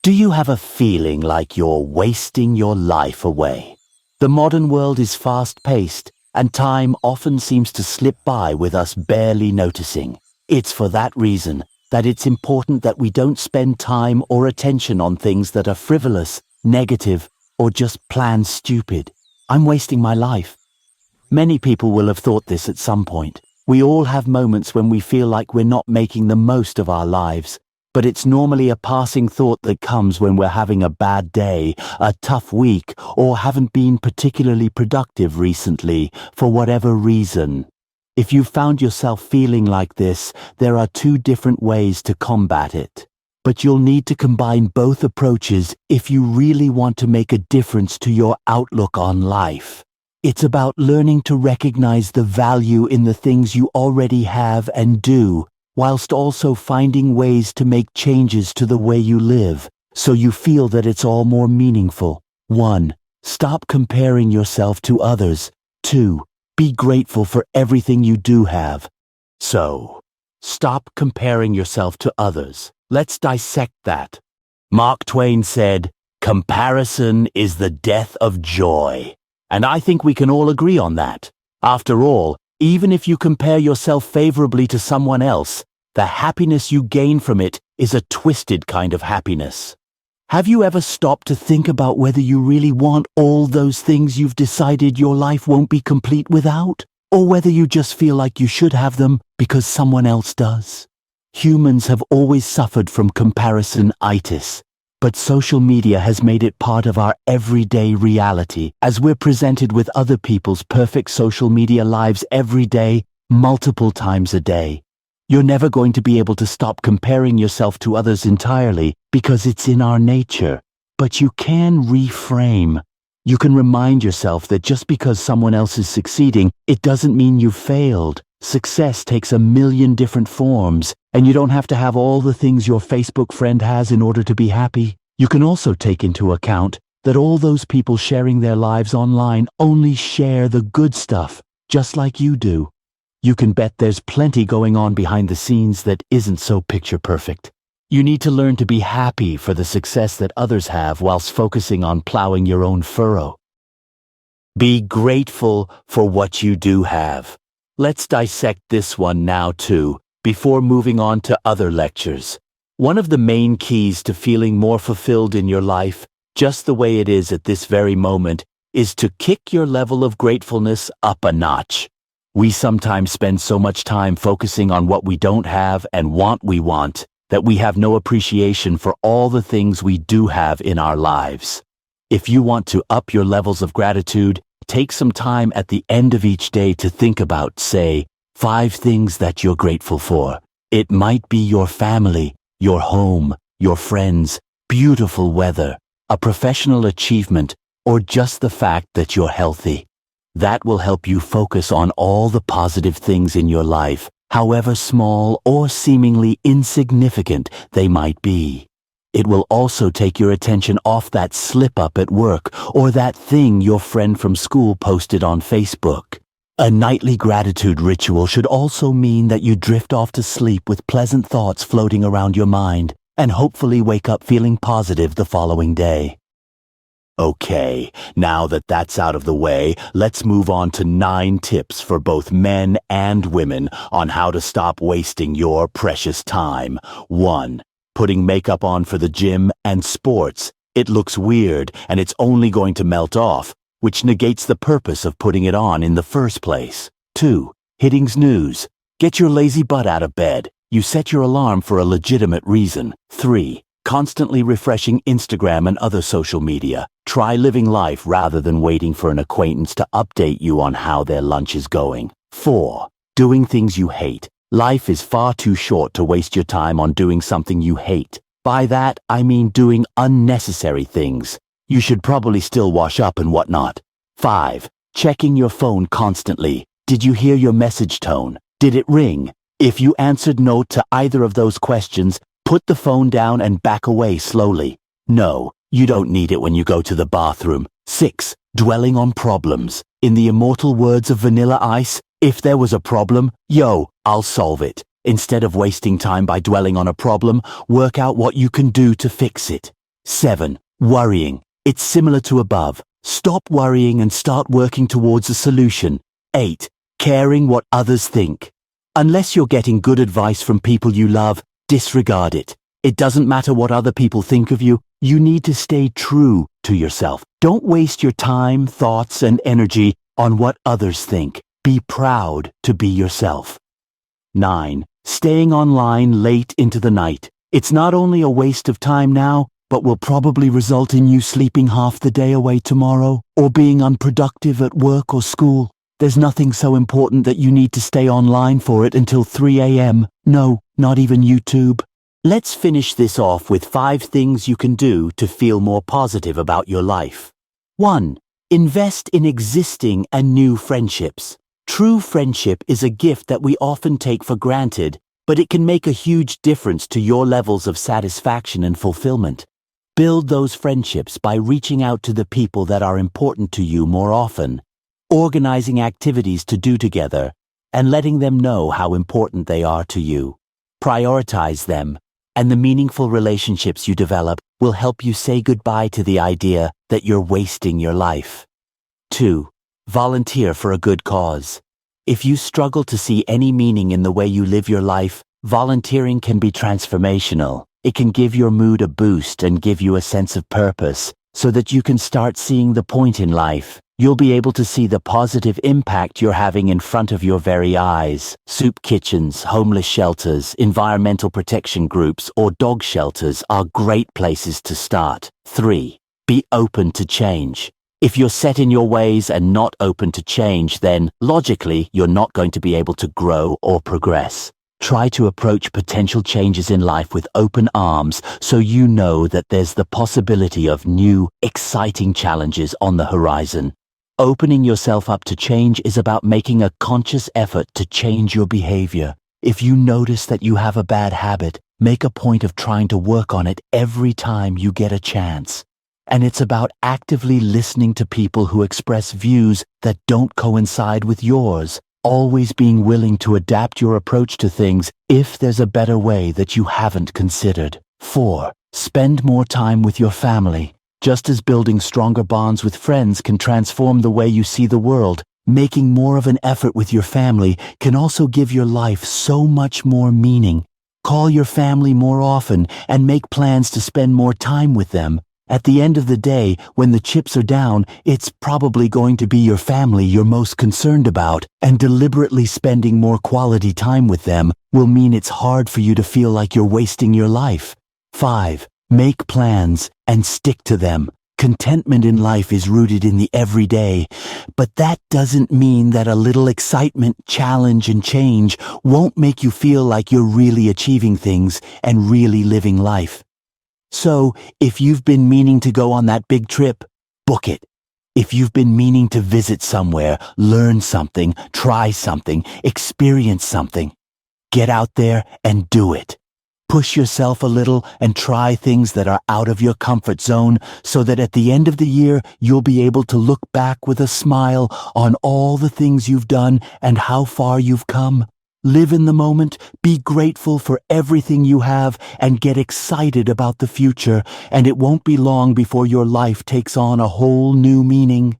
Do you have a feeling like you're wasting your life away? The modern world is fast-paced, and time often seems to slip by with us barely noticing. It's for that reason that it's important that we don't spend time or attention on things that are frivolous, negative, or just plain stupid. I'm wasting my life. Many people will have thought this at some point. We all have moments when we feel like we're not making the most of our lives. But it's normally a passing thought that comes when we're having a bad day, a tough week, or haven't been particularly productive recently, for whatever reason. If you've found yourself feeling like this, there are two different ways to combat it. But you'll need to combine both approaches if you really want to make a difference to your outlook on life. It's about learning to recognize the value in the things you already have and do, whilst also finding ways to make changes to the way you live, so you feel that it's all more meaningful. 1. Stop comparing yourself to others. 2. Be grateful for everything you do have. So, stop comparing yourself to others. Let's dissect that. Mark Twain said, "Comparison is the death of joy." And I think we can all agree on that. After all, even if you compare yourself favorably to someone else, the happiness you gain from it is a twisted kind of happiness. Have you ever stopped to think about whether you really want all those things you've decided your life won't be complete without? Or whether you just feel like you should have them because someone else does? Humans have always suffered from comparison-itis, but social media has made it part of our everyday reality as we're presented with other people's perfect social media lives every day, multiple times a day. You're never going to be able to stop comparing yourself to others entirely because it's in our nature. But you can reframe. You can remind yourself that just because someone else is succeeding, it doesn't mean you've failed. Success takes a million different forms, and you don't have to have all the things your Facebook friend has in order to be happy. You can also take into account that all those people sharing their lives online only share the good stuff, just like you do. You can bet there's plenty going on behind the scenes that isn't so picture perfect. You need to learn to be happy for the success that others have whilst focusing on plowing your own furrow. Be grateful for what you do have. Let's dissect this one now too, before moving on to other lectures. One of the main keys to feeling more fulfilled in your life, just the way it is at this very moment, is to kick your level of gratefulness up a notch. We sometimes spend so much time focusing on what we don't have and want that we have no appreciation for all the things we do have in our lives. If you want to up your levels of gratitude, take some time at the end of each day to think about, say, 5 things that you're grateful for. It might be your family, your home, your friends, beautiful weather, a professional achievement, or just the fact that you're healthy. That will help you focus on all the positive things in your life, however small or seemingly insignificant they might be. It will also take your attention off that slip-up at work or that thing your friend from school posted on Facebook. A nightly gratitude ritual should also mean that you drift off to sleep with pleasant thoughts floating around your mind and hopefully wake up feeling positive the following day. Okay, now that that's out of the way, let's move on to 9 tips for both men and women on how to stop wasting your precious time. 1. Putting makeup on for the gym and sports. It looks weird and it's only going to melt off, which negates the purpose of putting it on in the first place. 2. Hitting snooze. Get your lazy butt out of bed. You set your alarm for a legitimate reason. 3. Constantly refreshing Instagram and other social media. Try living life rather than waiting for an acquaintance to update you on how their lunch is going. 4. Doing things you hate. Life is far too short to waste your time on doing something you hate. By that, I mean doing unnecessary things. You should probably still wash up and whatnot. 5. Checking your phone constantly. Did you hear your message tone? Did it ring? If you answered no to either of those questions, put the phone down and back away slowly. No, you don't need it when you go to the bathroom. 6. Dwelling on problems. In the immortal words of Vanilla Ice, if there was a problem, I'll solve it. Instead of wasting time by dwelling on a problem, work out what you can do to fix it. 7. Worrying. It's similar to above. Stop worrying and start working towards a solution. 8. Caring what others think. Unless you're getting good advice from people you love, disregard it. It doesn't matter what other people think of you. You need to stay true to yourself. Don't waste your time, thoughts, and energy on what others think. Be proud to be yourself. 9. Staying online late into the night. It's not only a waste of time now, but will probably result in you sleeping half the day away tomorrow, or being unproductive at work or school. There's nothing so important that you need to stay online for it until 3 a.m. No, not even YouTube. Let's finish this off with 5 things you can do to feel more positive about your life. 1. Invest in existing and new friendships. True friendship is a gift that we often take for granted, but it can make a huge difference to your levels of satisfaction and fulfillment. Build those friendships by reaching out to the people that are important to you more often, organizing activities to do together, and letting them know how important they are to you. Prioritize them, and the meaningful relationships you develop will help you say goodbye to the idea that you're wasting your life. 2. Volunteer for a good cause. If you struggle to see any meaning in the way you live your life, volunteering can be transformational. It can give your mood a boost and give you a sense of purpose, so that you can start seeing the point in life. You'll be able to see the positive impact you're having in front of your very eyes. Soup kitchens, homeless shelters, environmental protection groups, or dog shelters are great places to start. 3. Be open to change. If you're set in your ways and not open to change, then, logically, you're not going to be able to grow or progress. Try to approach potential changes in life with open arms so you know that there's the possibility of new, exciting challenges on the horizon. Opening yourself up to change is about making a conscious effort to change your behavior. If you notice that you have a bad habit, make a point of trying to work on it every time you get a chance. And it's about actively listening to people who express views that don't coincide with yours. Always being willing to adapt your approach to things if there's a better way that you haven't considered. 4. Spend more time with your family. Just as building stronger bonds with friends can transform the way you see the world, making more of an effort with your family can also give your life so much more meaning. Call your family more often and make plans to spend more time with them. At the end of the day, when the chips are down, it's probably going to be your family you're most concerned about, and deliberately spending more quality time with them will mean it's hard for you to feel like you're wasting your life. 5. Make plans and stick to them. Contentment in life is rooted in the everyday, but that doesn't mean that a little excitement, challenge, and change won't make you feel like you're really achieving things and really living life. So, if you've been meaning to go on that big trip, book it. If you've been meaning to visit somewhere, learn something, try something, experience something, get out there and do it. Push yourself a little and try things that are out of your comfort zone so that at the end of the year, you'll be able to look back with a smile on all the things you've done and how far you've come. Live in the moment, be grateful for everything you have, and get excited about the future, and it won't be long before your life takes on a whole new meaning.